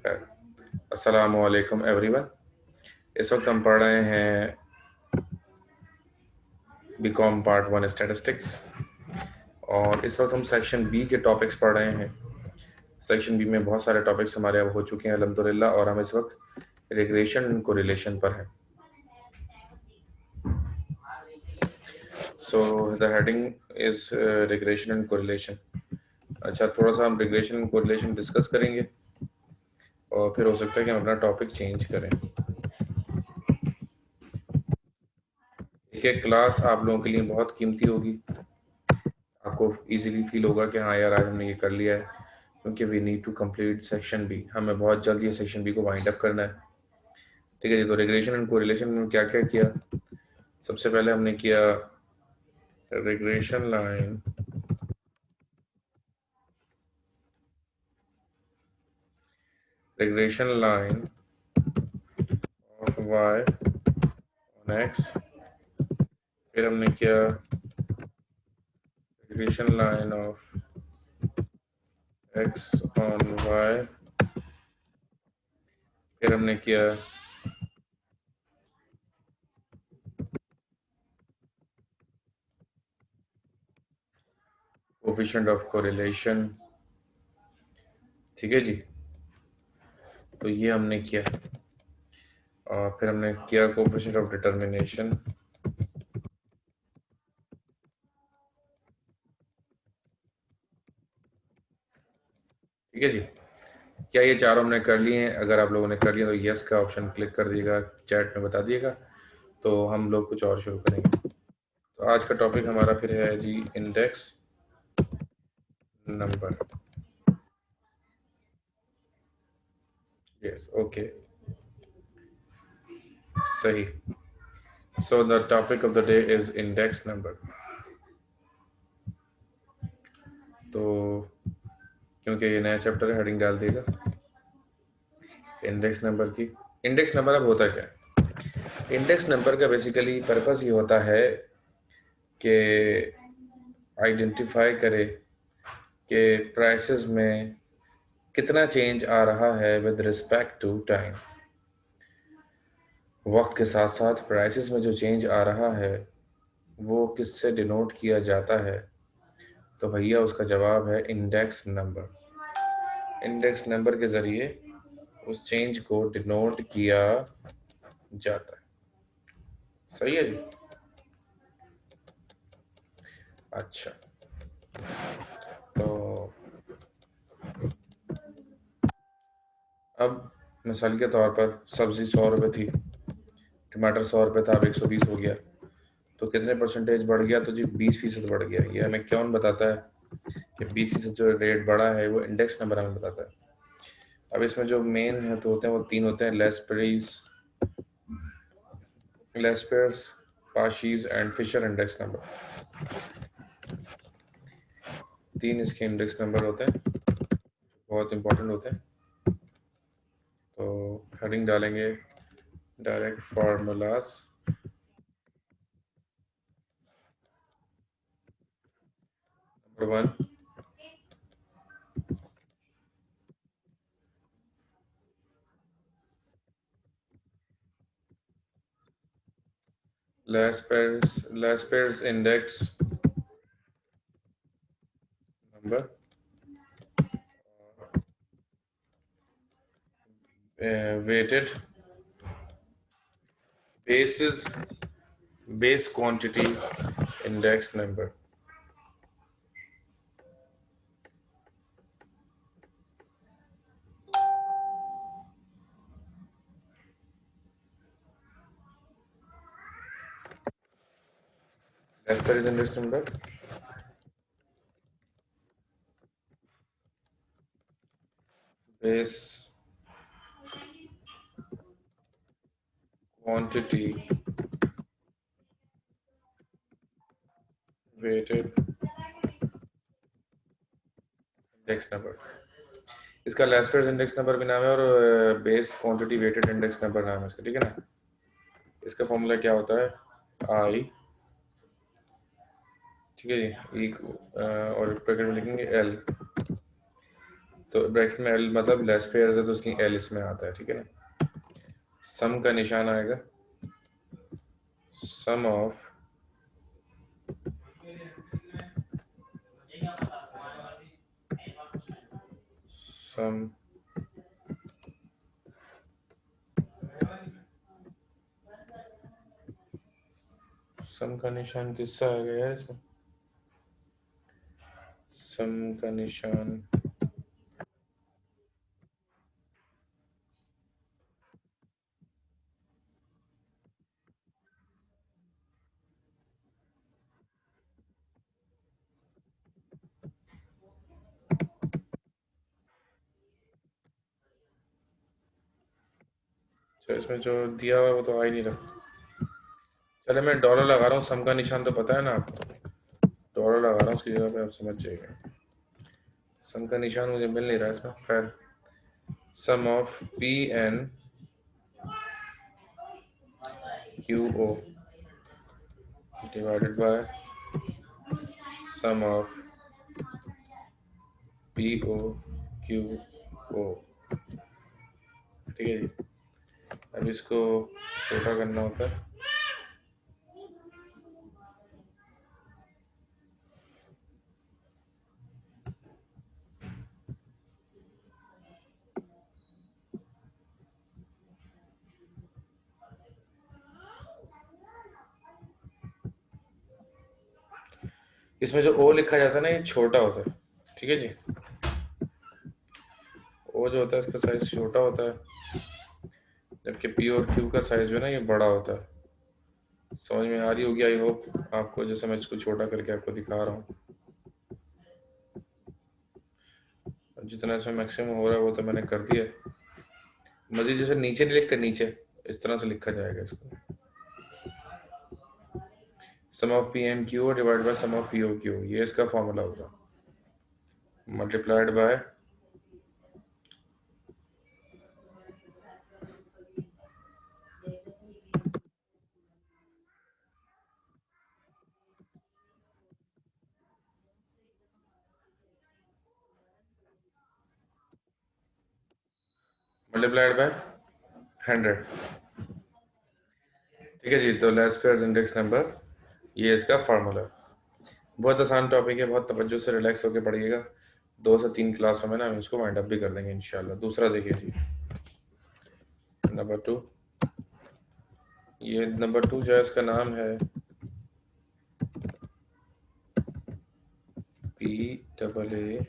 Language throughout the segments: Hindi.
अस्सलामु अलैकुम एवरीवन। इस वक्त हम पढ़ रहे हैं बीकॉम पार्ट 1 स्टैटिस्टिक्स और इस वक्त हम सेक्शन बी के टॉपिक्स पढ़ रहे हैं। सेक्शन बी में बहुत सारे टॉपिक्स हमारे अब हो चुके हैं अल्हम्दुलिल्लाह, और हम इस वक्त रिग्रेशन कोरिलेशन पर हैं। So the heading is regression and correlation. अच्छा, थोड़ा सा हम रिग्रेशन एंड कोरिलेशन डिस्कस करेंगे और फिर हो सकता है कि हम अपना टॉपिक चेंज करें। एक क्लास आप लोगों के लिए बहुत कीमती होगी। आपको इजीली फील होगा कि हाँ यार, आज हमने ये कर लिया है, क्योंकि we need to complete section B. हमें बहुत जल्द ये सेक्शन बी को वाइंड अप करना है। ठीक है जी। तो रिग्रेशन एंड कोरिलेशन में क्या क्या किया? सबसे पहले हमने किया regression line of Y on X. फिर हमने किया regression line of X on Y. फिर हमने किया कोफिशिएंट ऑफ कोरिलेशन। ठीक है जी। तो ये हमने किया और फिर हमने किया कोफिशिएंट ऑफ डिटर्मिनेशन। ठीक है जी। क्या ये चारों हमने कर लिए हैं? अगर आप लोगों ने कर लिया तो यस का ऑप्शन क्लिक कर दिएगा, चैट में बता दिएगा, तो हम लोग कुछ और शुरू करेंगे। तो आज का टॉपिक हमारा फिर है जी इंडेक्स नंबर। यस, ओके, सही। So the topic of the day is index number. तो क्योंकि ये नया चैप्टर है, हेडिंग डाल देगा इंडेक्स नंबर की। इंडेक्स नंबर अब होता क्या है? इंडेक्स नंबर का बेसिकली पर्पस ये होता है कि आइडेंटिफाई करे कि प्राइसेस में कितना चेंज आ रहा है विद रिस्पेक्ट टू टाइम। वक्त के साथ साथ प्राइसेस में जो चेंज आ रहा है वो किससे डिनोट किया जाता है? तो भैया उसका जवाब है इंडेक्स नंबर। इंडेक्स नंबर के ज़रिए उस चेंज को डिनोट किया जाता है। सही है जी। अच्छा, तो अब मिसाल के तौर पर सब्ज़ी 100 रुपये थी, टमाटर 100 रुपये था, अब 120 हो गया। तो कितने परसेंटेज बढ़ गया? तो जी 20% बढ़ गया। ये हमें कौन बताता है कि 20% जो रेट बढ़ा है? वो इंडेक्स नंबर हमें बताता है। अब इसमें जो मेन है तो होते हैं, वो 3 होते हैं: लेस्पेर्स, पाशीज एंड फिशर इंडेक्स नंबर। 3 इसके इंडेक्स नंबर होते हैं, बहुत इंपॉर्टेंट होते हैं। तो हेडिंग डालेंगे direct formulas. Number 1, Laspeyres index number, weighted base quantity index number. Laspeyres index number, base quantity weighted index number. इसका लेस्पेर्स इंडेक्स नंबर भी नाम है और base quantity weighted index number नाम है इसका। ठीक है ना? इसका फॉर्मूला क्या होता है? आई, ठीक है जी, और ब्रैकेट में लिखेंगे एल। तो ब्रैकेट में एल मतलब लेस पेयर्स है तो उसकी एल इसमें आता है, ठीक है ना। सम का निशान आएगा सम ऑफ सम सम का निशान किससा आएगा यार इसमें, सम का निशान तो इसमें जो दिया हुआ है वो तो आ ही नहीं रहा। चले मैं डॉलर लगा रहा हूँ, सम का निशान तो पता है ना आपको, डॉलर लगा रहा हूँ उसकी जगह पे, आप समझ जाइएगा। सम का निशान मुझे मिल नहीं रहा इसमें, खैर sum of P N Q O divided by sum of P O Q O, ठीक है जी। अब इसको छोटा करना होता है, इसमें जो ओ लिखा जाता है ना ये छोटा होता है, ठीक है जी। ओ जो होता है इसका साइज छोटा होता है, जबकि पी और क्यू का साइज जो है ना ये बड़ा होता है। समझ में आ रही होगी आई होप आपको, जैसे मैं इसको छोटा करके आपको दिखा रहा हूँ। जितना इसमें मैक्सिमम हो रहा है वो तो मैंने कर दिया। मजीद जैसे नीचे नहीं लिखते, नीचे इस तरह से लिखा जाएगा इसको, sum of P N Q divide by sum of P O Q, ये इसका फॉर्मूला होगा, मल्टीप्लाइड बाय मल्टीप्लाइड बाय 100, ठीक है जी। तो लेस्ट पेयर्स इंडेक्स नंबर, ये इसका फार्मूला। बहुत आसान टॉपिक है, बहुत तवज्जो से रिलैक्स होकर पढ़िएगा। 2 से 3 क्लासों में ना हम इसको वाइंड अप भी कर देंगे इंशाल्लाह। दूसरा देखिए जी, नंबर 2। ये नंबर 2 जो है इसका नाम है P double A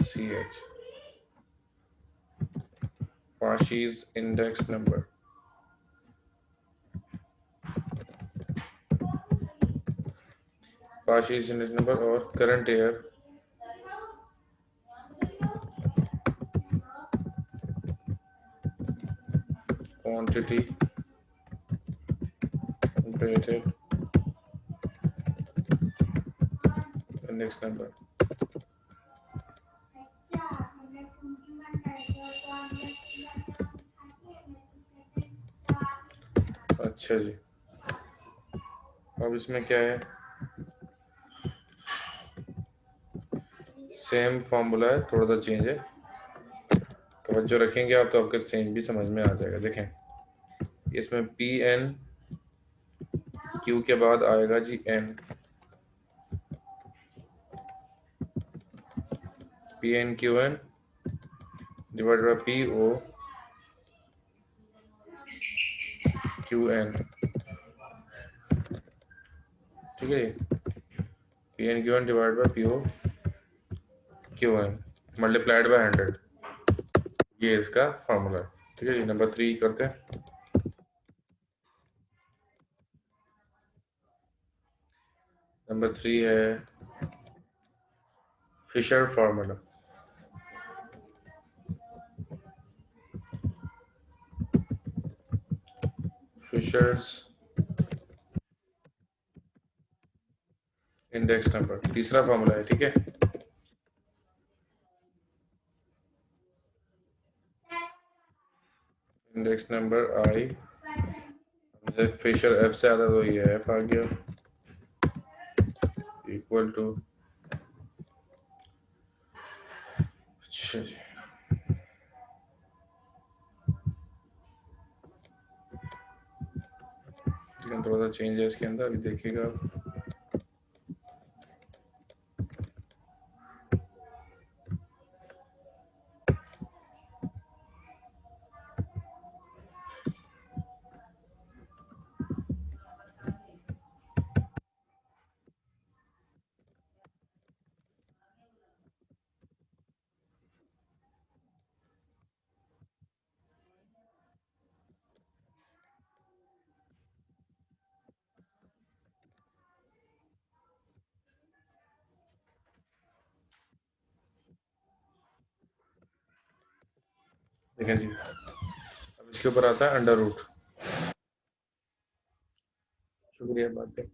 C H, Paasche's index number. Paasche's index number और current year quantity rated index number. अच्छा जी, अब इसमें क्या है, सेम फॉर्मूला है, थोड़ा सा चेंज है। तवज्जो रखेंगे आप तो आपके चेंज भी समझ में आ जाएगा। देखें इसमें पी एन क्यू के बाद आएगा G N, P N Q N divide by P O Q N, ठीक है। P N Q N divide by P O Q N multiplied by 100, ये इसका फॉर्मूला है, ठीक है जी। नंबर 3 करते हैं। नंबर 3 है Fisher formula. Fisher's index number, तीसरा फार्मूला है, ठीक है। Index number I, Fisher F से आता तो ये एफ आ गया, इक्वल टू अच्छा जी, लेकिन थोड़ा सा चेंज है इसके अंदर, अभी देखिएगा आप। देखें जी, अब इसके ऊपर आता है अंडर रूट। शुक्रिया बात है,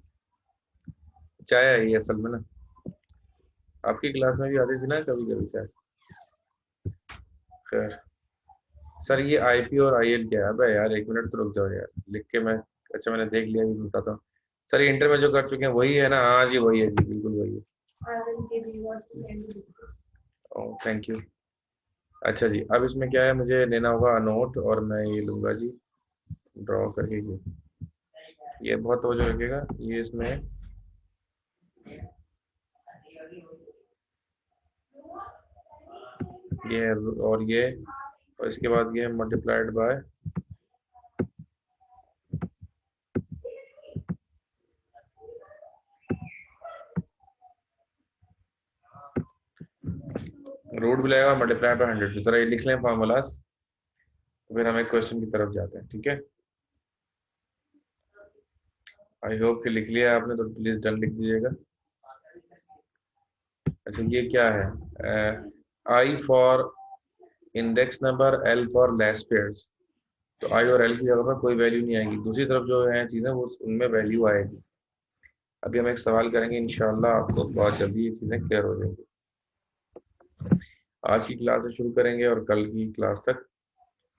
चाय आई है असल में ना, आपकी क्लास में भी आती थी ना कभी कभी चाय। खैर सर, ये आईपी और आईएल क्या है? अबे यार एक मिनट तो रुक जाओ यार, लिख के मैं, अच्छा मैंने देख लिया, ये बताता हूँ। सर ये इंटर में जो कर चुके हैं वही है ना? हाँ जी वही है जी, बिल्कुल वही है। Oh thank you. अच्छा जी, अब इसमें क्या है, मुझे लेना होगा नोट, और मैं ये लूंगा जी ड्रॉ करके। ये बहुत तवज्जो रखिएगा, ये इसमें ये है, और ये, और इसके बाद ये मल्टीप्लाइड बाय, रूट भी लगेगा, मल्टीप्लाई बाय 100। जरा ये लिख लें फार्मूलाज, फिर हम एक क्वेश्चन की तरफ जाते हैं, ठीक है? आई होप कि लिख लिया आपने, तो प्लीज डन लिख दीजिएगा। अच्छा ये क्या है? I for index number, L for Laspeyres. तो आई और एल की जगह पर कोई वैल्यू नहीं आएगी, दूसरी तरफ जो है चीज़ें वो उनमें वैल्यू आएगी। अभी हम एक सवाल करेंगे, इंशाल्लाह आपको बहुत जल्दी ये चीज़ें क्लियर हो जाएंगी। आज की क्लास से शुरू करेंगे और कल की क्लास तक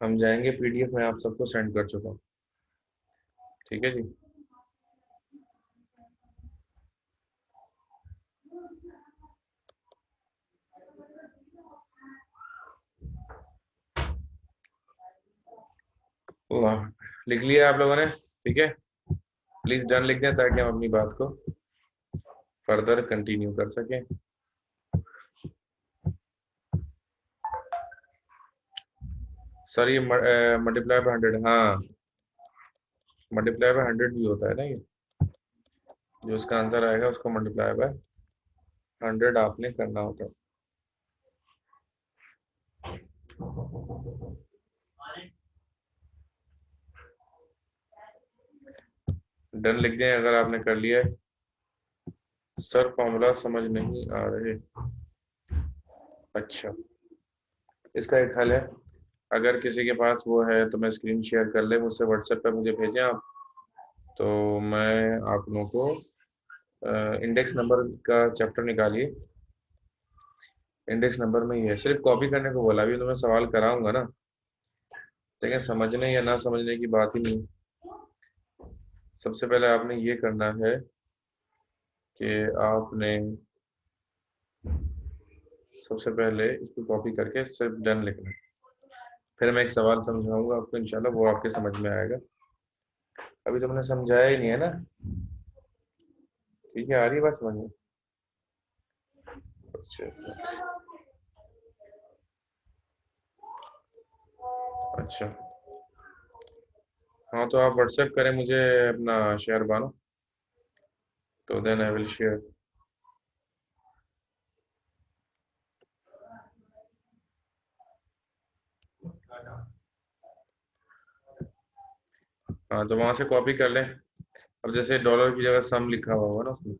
हम जाएंगे। पीडीएफ मैं आप सबको सेंड कर चुका हूँ, ठीक है जी? वाह, लिख लिया आप लोगों ने? ठीक है, प्लीज डन लिख दें ताकि हम अपनी बात को फर्दर कंटिन्यू कर सकें। सर ये मल्टीप्लाई बाय 100, हाँ मल्टीप्लाई बाय 100 भी होता है ना ये, जो इसका आंसर आएगा उसको मल्टीप्लाई बाय 100 आपने करना होता है। डन लिख दें अगर आपने कर लिया है। सर फॉर्मूला समझ नहीं आ रहे। अच्छा, इसका एक हल है, अगर किसी के पास वो है तो मैं स्क्रीन शेयर कर ले मुझसे व्हाट्सएप पे, मुझे भेजें आप, तो मैं आप लोगों को इंडेक्स नंबर का चैप्टर निकालिए। इंडेक्स नंबर में ही है, सिर्फ कॉपी करने को बोला, अभी तो मैं सवाल कराऊंगा ना, लेकिन समझने या ना समझने की बात ही नहीं। सबसे पहले आपने ये करना है कि आपने सबसे पहले इसको कॉपी करके सिर्फ डन लिखना है, फिर मैं एक सवाल समझाऊंगा आपको, इंशाल्लाह वो आपके समझ में आएगा। अभी तो मैंने समझाया ही नहीं है ना, ठीक है? आ रही है बात समझ में? अच्छा अच्छा, हाँ तो आप व्हाट्सएप करें मुझे अपना शेयर बानो, तो देन आई विल शेयर। हाँ तो वहां से कॉपी कर लें। अब जैसे डॉलर की जगह सम लिखा हुआ होगा ना उसमें,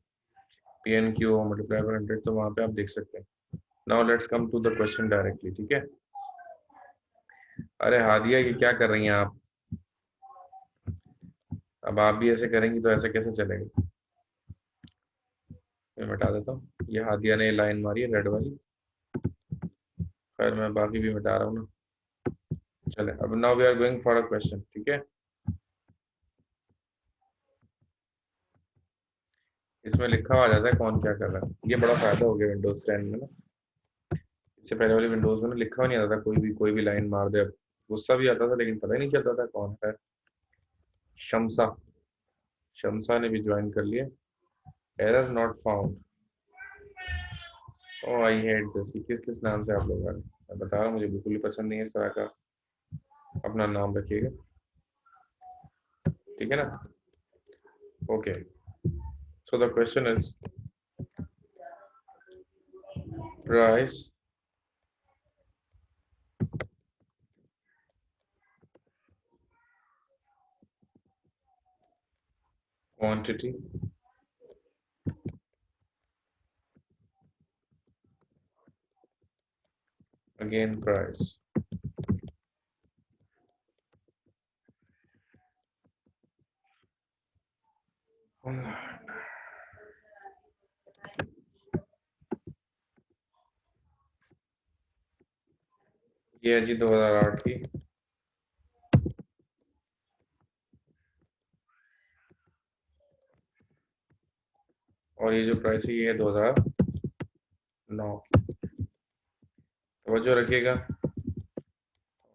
P N Q multiply by 100, तो वहां पे आप देख सकते हैं। Now let's come to the question directly, ठीक है? अरे हादिया ये क्या कर रही हैं आप? अब आप भी ऐसे करेंगी तो ऐसे कैसे चलेगा? मैं मिटा देता हूँ, ये हादिया ने लाइन मारी है रेड वाली। खैर मैं बाकी भी मिटा रहा हूँ ना। चले, अब now we are going for a question, ठीक है? इसमें लिखा हुआ आ जाता है कौन क्या कर रहा है, ये बड़ा फायदा हो गया विंडोज 10 में ना। इससे पहले वाले विंडोज में ना लिखा हुआ नहीं आता था, कोई भी लाइन मार दे, अब गुस्सा भी आता था लेकिन पता ही नहीं चलता था कौन है। शमसा, शमसा ने भी ज्वाइन कर लिया। Error not found. Oh I hate this. किस किस नाम से आप लोग आ रहे हैं? मैं बता रहा हूँ, मुझे बिल्कुल भी पसंद नहीं है इस तरह का। अपना नाम रखिएगा, ठीक है ना? Okay, so the question is price quantity again price. ये है जी 2008 की, और ये जो प्राइस है ये है 2009 की। तवज्जो रखिएगा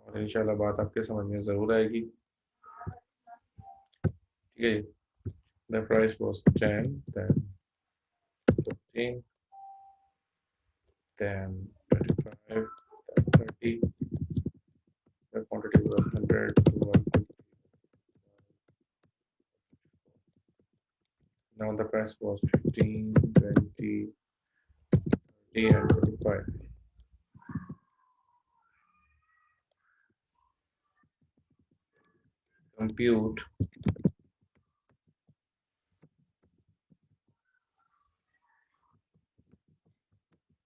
और इंशाल्लाह बात आपके समझ में ज़रूर आएगी, ठीक है? The price was 10, then 15, then 25, then 30, the quantity was 100, 150. Now the price was 15, 20, 30 and 35. Compute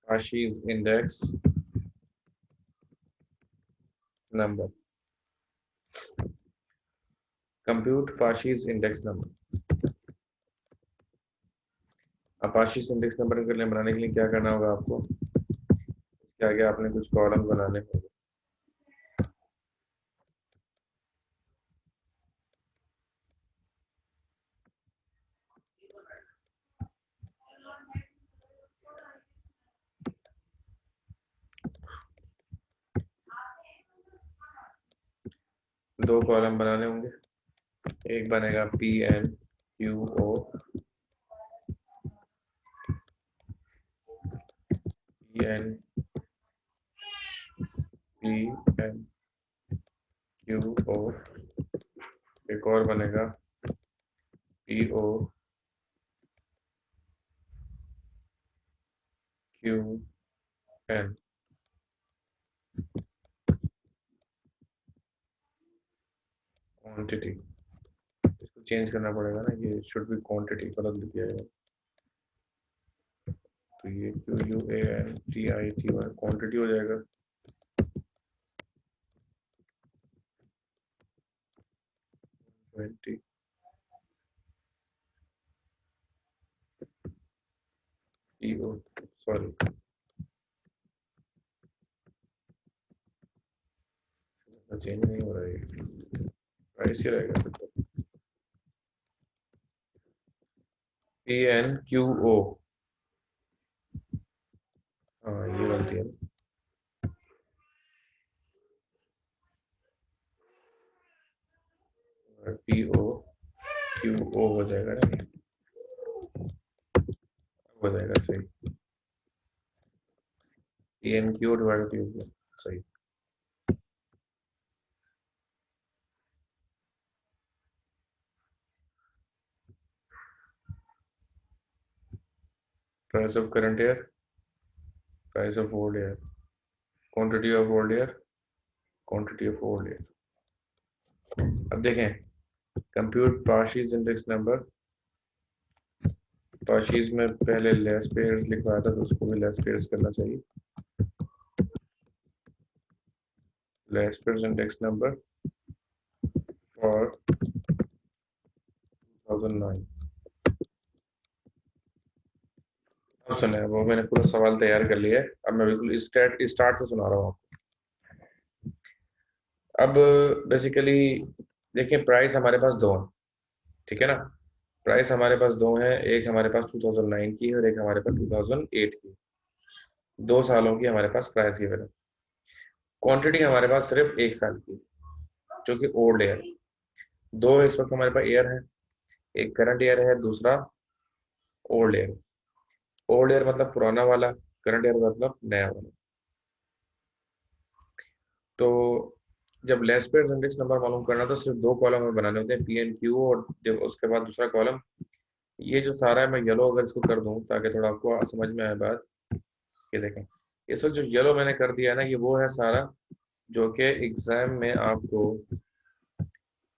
Kashi's index number. Compute Pashi's index number. अब Pashi's index number के लिए बनाने के लिए क्या करना होगा आपको? इसके आगे आपने कुछ कॉलम बनाने होंगे। दो कॉलम बनाने होंगे, एक बनेगा P N Q O, P N Q O, एक और बनेगा P O Q N. Quantity, इसको चेंज करना पड़ेगा ना, ये शुड बी क्वांटिटी, गलत लिख दिया है। तो ये Q U A N T I T Y quantity हो जाएगा। सॉरी, चेंज नहीं हो रहा है, प्राइस ही रहेगा फिर तो। पी एन क्यू ओ, हाँ ये गलती है, पी ओ क्यू ओ हो जाएगा ना, हो जाएगा सही। P N Q divide P O, सही। Price of current year, price of old year, quantity of old year, quantity of old year. अब देखें, compute Paasche's index number. Paasche's में पहले लेस पेयर्स लिखवाया था, तो उसको भी लेस पेयर्स करना चाहिए। Less pairs index number for 2009। अब सुने, वो मैंने पूरा सवाल तैयार कर लिया है, अब मैं बिल्कुल स्टार्ट से सुना रहा हूँ। अब बेसिकली देखिए, प्राइस हमारे पास दो हैं, ठीक है ना? प्राइस हमारे पास दो हैं, एक हमारे पास 2009 की है और एक हमारे पास 2008 की। 2 सालों की हमारे पास प्राइस गिवन है। क्वांटिटी हमारे पास सिर्फ 1 साल की, जो कि ओल्ड ईयर। दो इस वक्त हमारे पास ईयर है, एक करंट ईयर है, दूसरा ओल्ड ईयर। ओल्ड ईयर मतलब पुराना वाला, करंट ईयर मतलब नया वाला। तो जब लेस पेयर इंडेक्स नंबर मालूम करना तो सिर्फ दो कॉलम में बनाने होते हैं, पी एन क्यू, और जब उसके बाद दूसरा कॉलम। ये जो सारा है मैं येलो अगर इसको कर दूं ताकि थोड़ा आपको समझ में आए बात, ये देखें। इस वक्त जो येलो मैंने कर दिया है ना, ये वो है सारा जो कि एग्जाम में आपको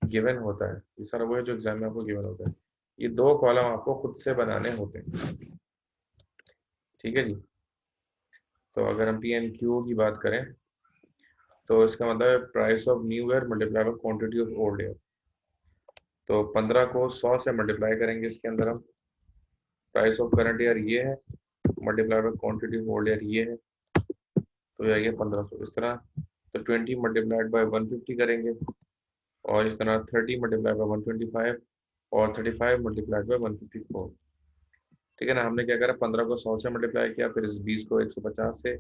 गिवन होता है। ये सारा वो है जो एग्जाम में आपको गिवन होता है। ये दो कॉलम आपको खुद से बनाने होते हैं। ठीक है जी। तो अगर हम पी एन क्यू की बात करें तो इसका मतलब है price of new year multiply by quantity of old year. तो 15 को 100 से मल्टीप्लाई करेंगे इसके अंदर हम। प्राइस ऑफ करंट ईयर ये है, multiply by quantity of old year ये है, तो ये आएगा 1500 इस तरह। तो 20 मल्टीप्लाइड बाय 150 करेंगे, और इस तरह 30 मल्टीप्लाई बाय 125, और 35 मल्टीप्लाइड बाय 154। ठीक है ना। हमने क्या करा, 15 को 100 से मल्टीप्लाई किया, फिर इस 20 को 150 से,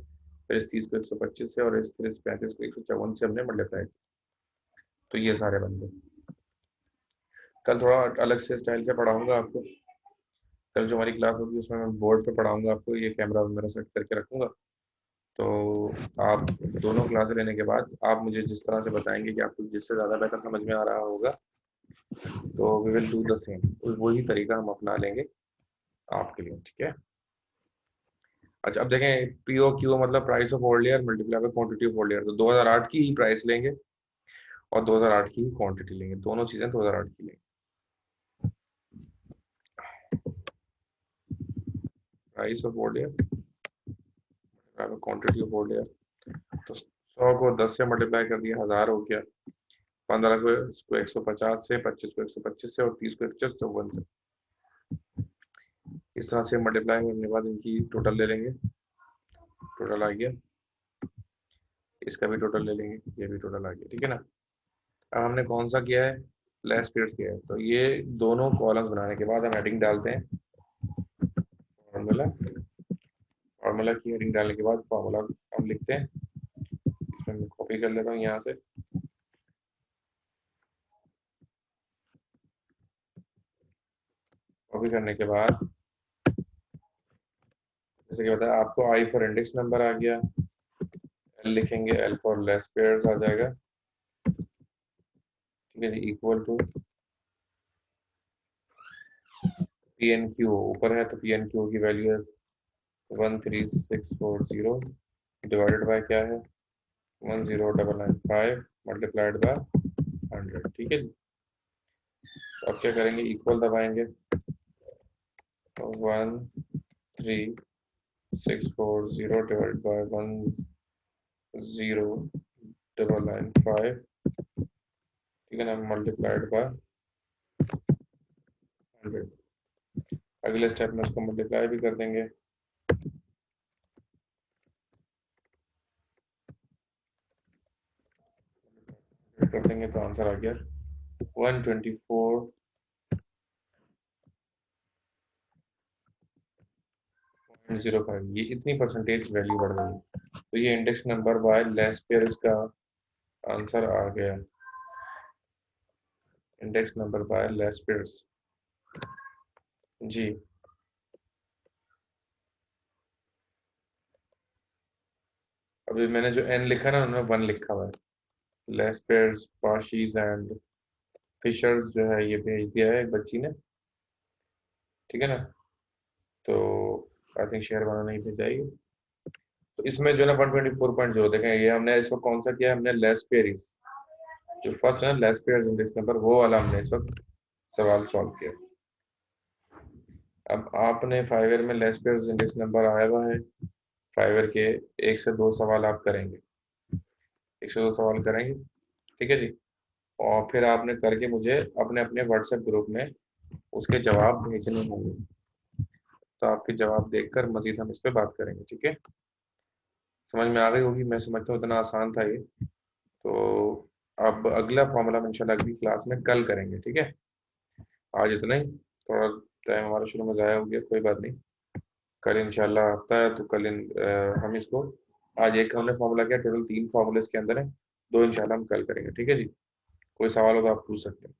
फिर इस 30 को 125 से, और फिर इस 35 को 154 से हमने मल्टीप्लाई किया। तो ये सारे बन गए। कल थोड़ा अलग से स्टाइल से पढ़ाऊंगा आपको। कल जो हमारी क्लास होगी उसमें मैं बोर्ड पे पढ़ाऊंगा आपको, ये कैमरा मेरा सेट करके रखूंगा। तो आप दोनों क्लास लेने के बाद आप मुझे जिस तरह से बताएंगे कि आपको जिससे ज़्यादा बेहतर समझ में आ रहा होगा, तो we will do the same. वही तरीका हम अपना लेंगे आपके लिए। ठीक है। अच्छा, अब देखें, पीओ क्यू मतलब price of old year multiply by quantity of old year. तो 2008 की ही प्राइस लेंगे और 2008 की ही क्वांटिटी लेंगे, दोनों चीज़ें 2008 की लेंगे। Price of old year quantity of old year. तो 100 को 10 से मल्टीप्लाई कर दिया, 1000 हो गया। 15 को इसको 150 से, 25 को 125 से, और 30 को 154 से। इस तरह से मल्टीप्लाई करने के बाद इनकी टोटल ले लेंगे। टोटल आ गया, इसका भी टोटल ले लेंगे, ये भी टोटल आ गया। ठीक है ना। अब हमने कौन सा किया है, लेस पेयर्स किया है। तो ये दोनों कॉलम्स बनाने के बाद हम हेडिंग डालते हैं, फॉर्मूला। फॉर्मूला की हेडिंग डालने के बाद फॉर्मूला हम लिखते हैं। इसमें मैं कॉपी कर लेता हूँ यहाँ से। कॉपी करने के बाद जैसे कि बताया आपको, आई फॉर इंडेक्स नंबर आ गया, एल लिखेंगे, एल फॉर लेस पेयर्स आ जाएगा। ठीक है जी। Equal to P N Q, ऊपर है तो पी एन क्यू की वैल्यू है 13640, डिवाइडेड बाय क्या है 10995, मल्टीप्लाइड बाय 100। ठीक है जी। तो अब क्या करेंगे, इक्वल दबाएंगे, 13640 डिवाइड बाय 10995, ठीक है ना, मल्टीप्लाइड बाय 100। अगले स्टेप में उसको मल्टीप्लाई भी कर देंगे। कर देंगे तो आंसर आ गया 124.05। ये इतनी परसेंटेज वैल्यू बढ़ गई। तो ये index number by Laspeyres इसका आंसर आ गया। Index number by Laspeyres जी। अभी मैंने जो एन लिखा ना, उनमें 1 लिखा हुआ है। लेस पेयर्स, पाशीज एंड फिशर्स जो है ये भेज दिया है एक बच्ची ने। ठीक है ना। तो आई थिंक शेयर वाला नहीं भेजाएगी। तो इसमें जो है ना 124.0 देखें, ये हमने इसको कौन सा किया है, हमने लेस पेयर्स, जो फर्स्ट है ना लेस पेयर्स इंडेक्स नंबर, वो वाला हमने इस वक्त सवाल सॉल्व किया। अब आपने 5 ईयर में लेस पेयर्स इंडेक्स नंबर आया हुआ है, 5 ईयर के 1 से 2 सवाल आप करेंगे, 1 से 2 सवाल करेंगे। ठीक है जी। और फिर आपने करके मुझे अपने अपने व्हाट्सएप ग्रुप में उसके जवाब भेजने होंगे। तो आपके जवाब देखकर मजीद हम इस पर बात करेंगे। ठीक है। समझ में आ गई होगी, मैं समझता हूँ इतना आसान था ये। तो अब अगला फॉर्मूला हम इंशाल्लाह अगली क्लास में कल करेंगे। ठीक है। आज इतना ही, थोड़ा टाइम हमारा शुरू में ज़ाया हो गया, कोई बात नहीं। कल इंशाल्लाह आता है तो कल हम इसको, आज एक हमने फॉर्मूला किया, टोटल 3 फॉर्मूले इसके अंदर है, 2 इंशाल्लाह हम कल करेंगे। ठीक है जी, कोई सवाल हो तो आप पूछ सकते हैं।